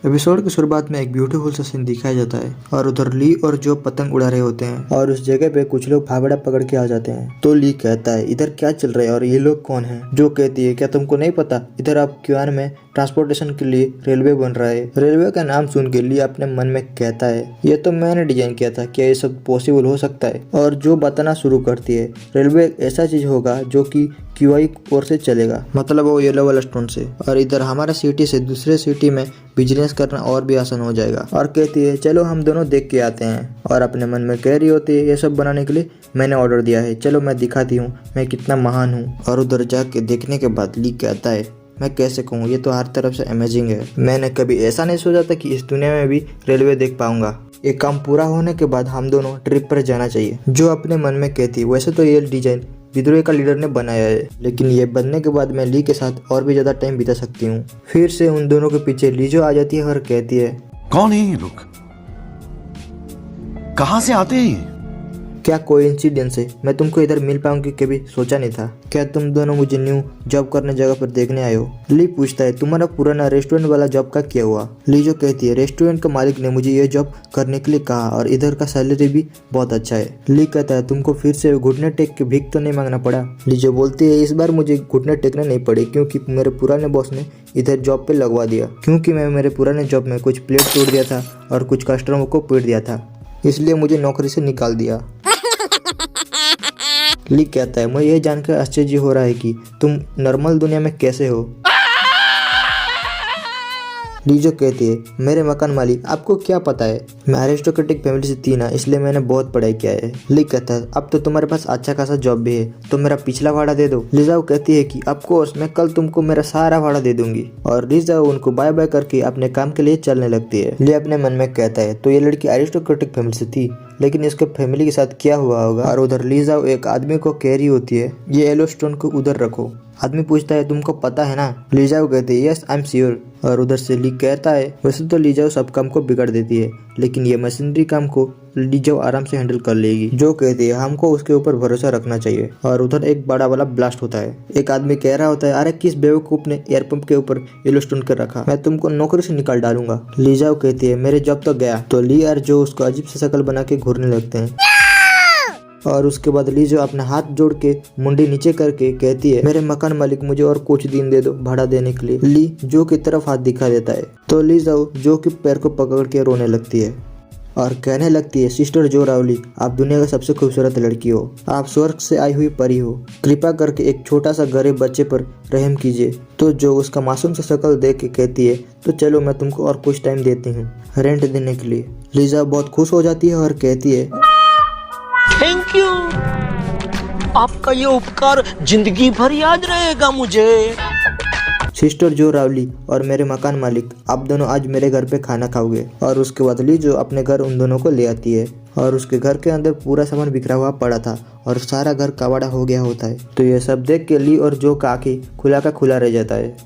Episode की शुरुआत में एक ब्यूटीफुल सा सीन दिखाया जाता है और उधर ली और जो पतंग उड़ा रहे होते हैं और उस जगह पे कुछ लोग फावड़ा पकड़ के आ जाते हैं। तो ली कहता है इधर क्या चल रहा है और ये लोग कौन हैं? जो कहती है क्या तुमको नहीं पता, इधर आप क्यूआन में ट्रांसपोर्टेशन के लिए रेलवे बन रहा है। रेलवे का नाम सुन के ली अपने मन में कहता है ये तो मैंने डिजाइन किया था, क्या ये सब पॉसिबल हो सकता है? और जो बताना शुरू करती है रेलवे एक ऐसा चीज होगा जो कि क्यूआई ओर से चलेगा, मतलब वो येलो वाला स्टोन से, और इधर हमारा सिटी से दूसरे सिटी में बिजनेस करना और भी आसान हो जाएगा। और कहती है चलो हम दोनों देख के आते हैं, और अपने मन में कह रही होती है ये सब बनाने के लिए मैंने ऑर्डर दिया है, चलो मैं दिखाती हूँ मैं कितना महान हूँ। और उधर जाके देखने के बाद ली कहता है मैं कैसे कहूँ, ये तो हर तरफ से अमेजिंग है। मैंने कभी ऐसा नहीं सोचा था कि इस दुनिया में भी रेलवे देख पाऊंगा। एक काम पूरा होने के बाद हम दोनों ट्रिप पर जाना चाहिए। जो अपने मन में कहती है वैसे तो ये डिजाइन विद्रोह का लीडर ने बनाया है, लेकिन ये बनने के बाद मैं ली के साथ और भी ज्यादा टाइम बिता सकती हूँ। फिर से उन दोनों के पीछे लीजो आ जाती है और कहती है कौन है ये लोग, कहाँ से आते हैं ये? क्या कोइंसिडेंस है, मैं तुमको इधर मिल पाऊंगी कभी सोचा नहीं था। क्या तुम दोनों मुझे न्यू जॉब करने जगह पर देखने आए हो? ली पूछता है तुम्हारा पुराना रेस्टोरेंट वाला जॉब का क्या हुआ? ली जो कहती है रेस्टोरेंट का मालिक ने मुझे ये जॉब करने के लिए कहा और इधर का सैलरी भी बहुत अच्छा है। ली कहता है तुमको फिर से घुटने टेक के भीख तो नहीं मांगना पड़ा? ली जो बोलती है इस बार मुझे घुटने टेकने नहीं पड़े, क्योंकि मेरे पुराने बॉस ने इधर जॉब पे लगवा दिया, क्योंकि मैं मेरे पुराने जॉब में कुछ प्लेट तोड़ दिया था और कुछ कस्टमरों को पीट दिया था, इसलिए मुझे नौकरी से निकाल दिया। ली कहता है मुझे यह जानकर आश्चर्य हो रहा है कि तुम नॉर्मल दुनिया में कैसे हो। ली जो कहती है मेरे मकान मालिक आपको क्या पता है, मैं अरिस्टोक्रेटिक फैमिली से थी ना, इसलिए मैंने बहुत पढ़ाई किया है। ली कहता है अब तो तुम्हारे पास अच्छा खासा जॉब भी है, तो मेरा पिछला भाड़ा दे दो। लिजाओ कहती है कि ऑफ कोर्स मैं कल तुमको मेरा सारा भाड़ा दे दूंगी, और लिजाओ उनको बाय बाय करके अपने काम के लिए चलने लगती है। ली अपने मन में कहता है तो ये लड़की अरिस्टोक्रेटिक फैमिली से थी, लेकिन इसके फैमिली के साथ क्या हुआ होगा? और उधर लिजाओ एक आदमी को कह रही होती है ये येलो स्टोन को उधर रखो। आदमी पूछता है तुमको पता है ना? लिजाओ कहती है यस आई एम श्योर। और उधर से ली कहता है वैसे तो लिजाओ सब काम को बिगाड़ देती है, लेकिन ये मशीनरी काम को लिजाओ आराम से हैंडल कर लेगी। जो कहती है हमको उसके ऊपर भरोसा रखना चाहिए। और उधर एक बड़ा वाला ब्लास्ट होता है। एक आदमी कह रहा होता है अरे किस बेवकूफ ने एयर पंप के ऊपर येलो स्टोन कर रखा, मैं तुमको नौकरी से निकाल डालूंगा। लिजाओ कहती है मेरे जॉब तो गया। तो ली और जो उसको अजीब सी शक्ल बना के घूरने लगते हैं। और उसके बाद ली जो अपना हाथ जोड़ के मुंडी नीचे करके कहती है मेरे मकान मालिक मुझे और कुछ दिन दे दो भाड़ा देने के लिए। ली जो की तरफ हाथ दिखा देता है तो ली जाओ जो कि पैर को पकड़ के रोने लगती है और कहने लगती है सिस्टर जो रावली आप दुनिया का सबसे खूबसूरत लड़की हो, आप स्वर्ग से आई हुई परी हो, कृपा करके एक छोटा सा गरीब बच्चे पर रहम कीजिए। तो जो उसका मासूम सा शक्ल देख के कहती है तो चलो मैं तुमको और कुछ टाइम देती हूँ रेंट देने के लिए। लीजा बहुत खुश हो जाती है और कहती है थैंक यू, आपका ये उपकार जिंदगी भर याद रहेगा मुझे। सिस्टर जो रावली और मेरे मकान मालिक आप दोनों आज मेरे घर पे खाना खाओगे। और उसके बाद ली जो अपने घर उन दोनों को ले आती है और उसके घर के अंदर पूरा सामान बिखरा हुआ पड़ा था और सारा घर कबाड़ा हो गया होता है। तो ये सब देख के ली और जो का आंखें खुला का खुला रह जाता है।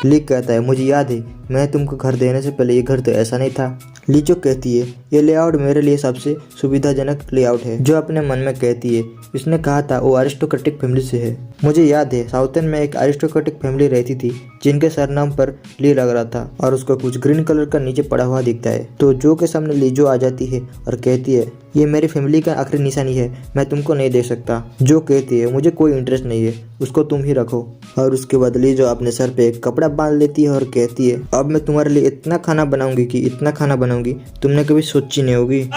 ली कहता है मुझे याद है मैं तुमको घर देने से पहले ये घर तो ऐसा नहीं था। ली जो कहती है ये लेआउट मेरे लिए सबसे सुविधाजनक लेआउट है। जो अपने मन में कहती है इसने कहा था वो अरिस्टोक्रेटिक फैमिली से है। मुझे याद है साउथर्न में एक अरिस्टोक्रेटिक फैमिली रहती थी जिनके सरनाम पर ली लग रहा था और उसको कुछ ग्रीन कलर का नीचे पड़ा हुआ दिखता है। तो जो के सामने ली जो आ जाती है और कहती है ये मेरी फैमिली का आखिरी निशानी है, मैं तुमको नहीं दे सकता। जो कहती है मुझे कोई इंटरेस्ट नहीं है, उसको तुम ही रखो। और उसके बाद ली जो अपने सर पे एक कपड़ा बांध लेती है और कहती है अब मैं तुम्हारे लिए इतना खाना बनाऊंगी कि इतना खाना बनाऊंगी तुमने कभी सोची नहीं होगी।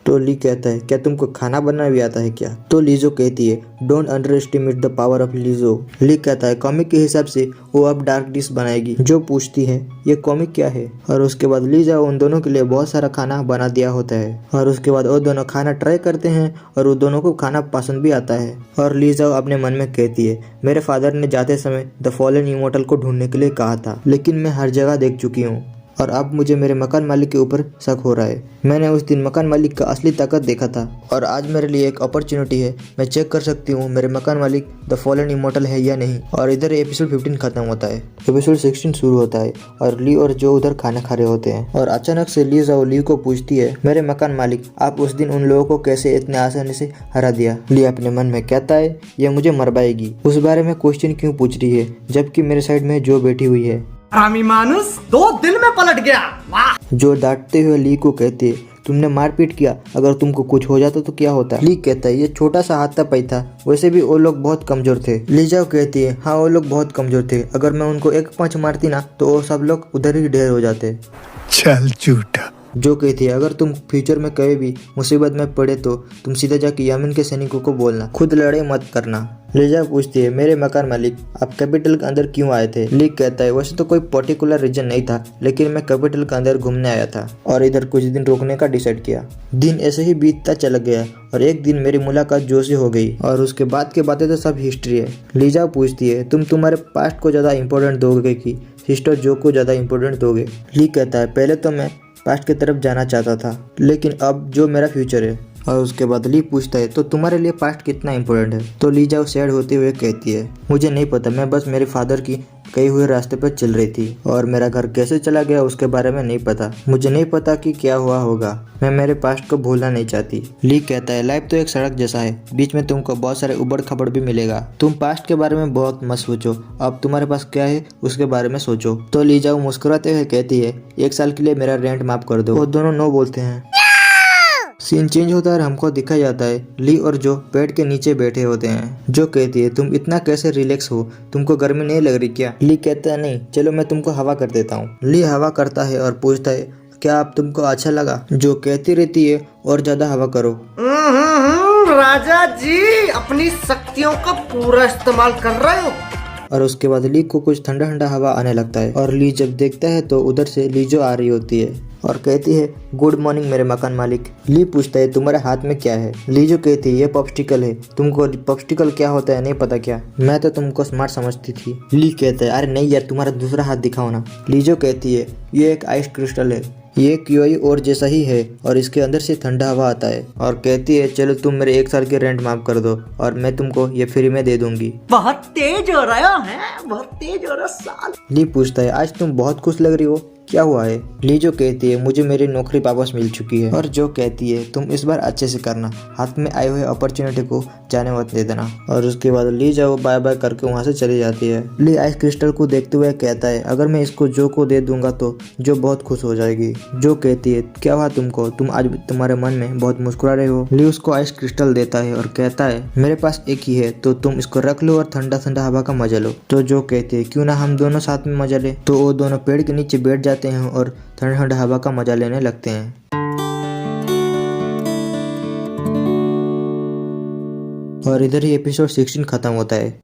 तो ली कहता है क्या तुमको खाना बनाना भी आता है क्या? तो लीजो कहती है don't underestimate the power of Lizzo. Lee कहता है कॉमिक के हिसाब से वो अब डार्क डिश बनाएगी। जो पूछती है ये कॉमिक क्या है? और उसके बाद लीजा उन दोनों के लिए बहुत सारा खाना बना दिया होता है और उसके बाद वो दोनों खाना ट्राई करते हैं और वो दोनों को खाना पसंद भी आता है। और लीजा अपने मन में कहती है मेरे फादर ने जाते समय द फॉलन इमॉर्टल को ढूंढने के लिए कहा था, लेकिन मैं हर जगह देख चुकी हूँ और अब मुझे मेरे मकान मालिक के ऊपर शक हो रहा है। मैंने उस दिन मकान मालिक का असली ताकत देखा था और आज मेरे लिए एक अपॉर्चुनिटी है। मैं चेक कर सकती हूँ मेरे मकान मालिक द फॉलन इमॉर्टल है या नहीं। और इधर एपिसोड 15 खत्म होता है। एपिसोड 16 शुरू होता है और ली और जो उधर खाना खा रहे होते हैं और अचानक से ली जाओ ली को पूछती है, मेरे मकान मालिक आप उस दिन उन लोगों को कैसे इतने आसानी से हरा दिया। ली अपने मन में कहता है ये मुझे मरवाएगी, उस बारे में क्वेश्चन क्यों पूछ रही है जबकि मेरे साइड में जो बैठी हुई है। हरामी मानुस 2 दिन में पलट गया। वाह। जो डांटते हुए ली को कहती है तुमने मारपीट किया, अगर तुमको कुछ हो जाता तो क्या होता। ली कहता है ये छोटा सा हाथापाई था, वैसे भी वो लोग बहुत कमजोर थे। ली जाओ कहती है हाँ वो लोग बहुत कमजोर थे, अगर मैं उनको एक पंच मारती ना तो वो सब लोग उधर ही ढेर हो जाते। चल झूठा। जो कहती है अगर तुम फ्यूचर में कभी भी मुसीबत में पड़े तो तुम सीधा जाके यमन के सैनिकों को बोलना, खुद लड़े मत करना। लिजा पूछती है मेरे मकान मालिक आप कैपिटल के अंदर क्यों आए थे। ली कहता है वैसे तो कोई पर्टिकुलर रीजन नहीं था, लेकिन मैं कैपिटल के अंदर घूमने आया था और इधर कुछ दिन रुकने का डिसाइड किया। दिन ऐसे ही बीतता चला गया और एक दिन मेरी मुलाकात जो से हो गई और उसके बाद के बातें तो सब हिस्ट्री है। लिजा पूछती है तुम तुम्हारे पास्ट को ज्यादा इम्पोर्टेंट दोगे कि सिस्टर जो को ज्यादा इम्पोर्टेंट दोगे। ली कहता है पहले तो मैं पास्ट की तरफ जाना चाहता था, लेकिन अब जो मेरा फ्यूचर है। और उसके बाद ली पूछता है तो तुम्हारे लिए पास्ट कितना इम्पोर्टेंट है। तो ली जाओ सैड होते हुए कहती है मुझे नहीं पता, मैं बस मेरे फादर की कई हुए रास्ते पर चल रही थी और मेरा घर कैसे चला गया उसके बारे में नहीं पता। मुझे नहीं पता कि क्या हुआ होगा, मैं मेरे पास्ट को भूलना नहीं चाहती। ली कहता है लाइफ तो एक सड़क जैसा है, बीच में तुमको बहुत सारे उबड़ खबड़ भी मिलेगा। तुम पास्ट के बारे में बहुत मत सोचो, अब तुम्हारे पास क्या है उसके बारे में सोचो। तो ली जाओ मुस्कुराते हुए कहती है 1 साल के लिए मेरा रेंट माफ कर दो। वो दोनों नो बोलते हैं। सीन चेंज होता है और हमको दिखा जाता है ली और जो पेड़ के नीचे बैठे होते हैं। जो कहती है तुम इतना कैसे रिलैक्स हो, तुमको गर्मी नहीं लग रही क्या। ली कहता है नहीं चलो मैं तुमको हवा कर देता हूँ। ली हवा करता है और पूछता है क्या आप तुमको अच्छा लगा। जो कहती रहती है और ज्यादा हवा करो। राजा जी अपनी शक्तियों का पूरा इस्तेमाल कर रहे हो। और उसके बाद ली को कुछ ठंडा ठंडा हवा आने लगता है और ली जब देखता है तो उधर से लीजो आ रही होती है और कहती है गुड मॉर्निंग मेरे मकान मालिक। ली पूछता है तुम्हारे हाथ में क्या है। लीजो कहती है ये पॉप्सिकल है, तुमको पॉप्सिकल क्या होता है नहीं पता क्या, मैं तो तुमको स्मार्ट समझती थी। ली कहता है अरे नहीं यार तुम्हारा दूसरा हाथ दिखाओ ना। लीजो कहती है ये एक आइस क्रिस्टल है, ये क्यूआई और जैसा ही है और इसके अंदर से ठंडा हवा आता है। और कहती है चलो तुम मेरे 1 साल के रेंट माफ कर दो और मैं तुमको ये फ्री में दे दूंगी। बहुत तेज हो रहा है, बहुत तेज हो रहा साल। ली पूछता है आज तुम बहुत खुश लग रही हो, क्या हुआ है। ली जो कहती है मुझे मेरी नौकरी वापस मिल चुकी है। और जो कहती है तुम इस बार अच्छे से करना, हाथ में आए हुए अपॉर्चुनिटी को जाने मत दे देना। और उसके बाद ली जाओ बाय बाय करके वहाँ से चली जाती है। ली आइस क्रिस्टल को देखते हुए कहता है अगर मैं इसको जो को दे दूंगा तो जो बहुत खुश हो जाएगी। जो कहती है क्या हुआ तुमको, तुम आज तुम्हारे मन में बहुत मुस्कुरा रहे हो। ली उसको आइस क्रिस्टल देता है और कहता है मेरे पास एक ही है तो तुम इसको रख लो और ठंडा ठंडा हवा का मजा लो। तो जो कहती है क्यों ना हम दोनों साथ में मजा ले। तो वो दोनों पेड़ के नीचे बैठ जाते हैं और ठंडा ठंडा हवा का मजा लेने लगते हैं। और इधर ही एपिसोड 16 खत्म होता है।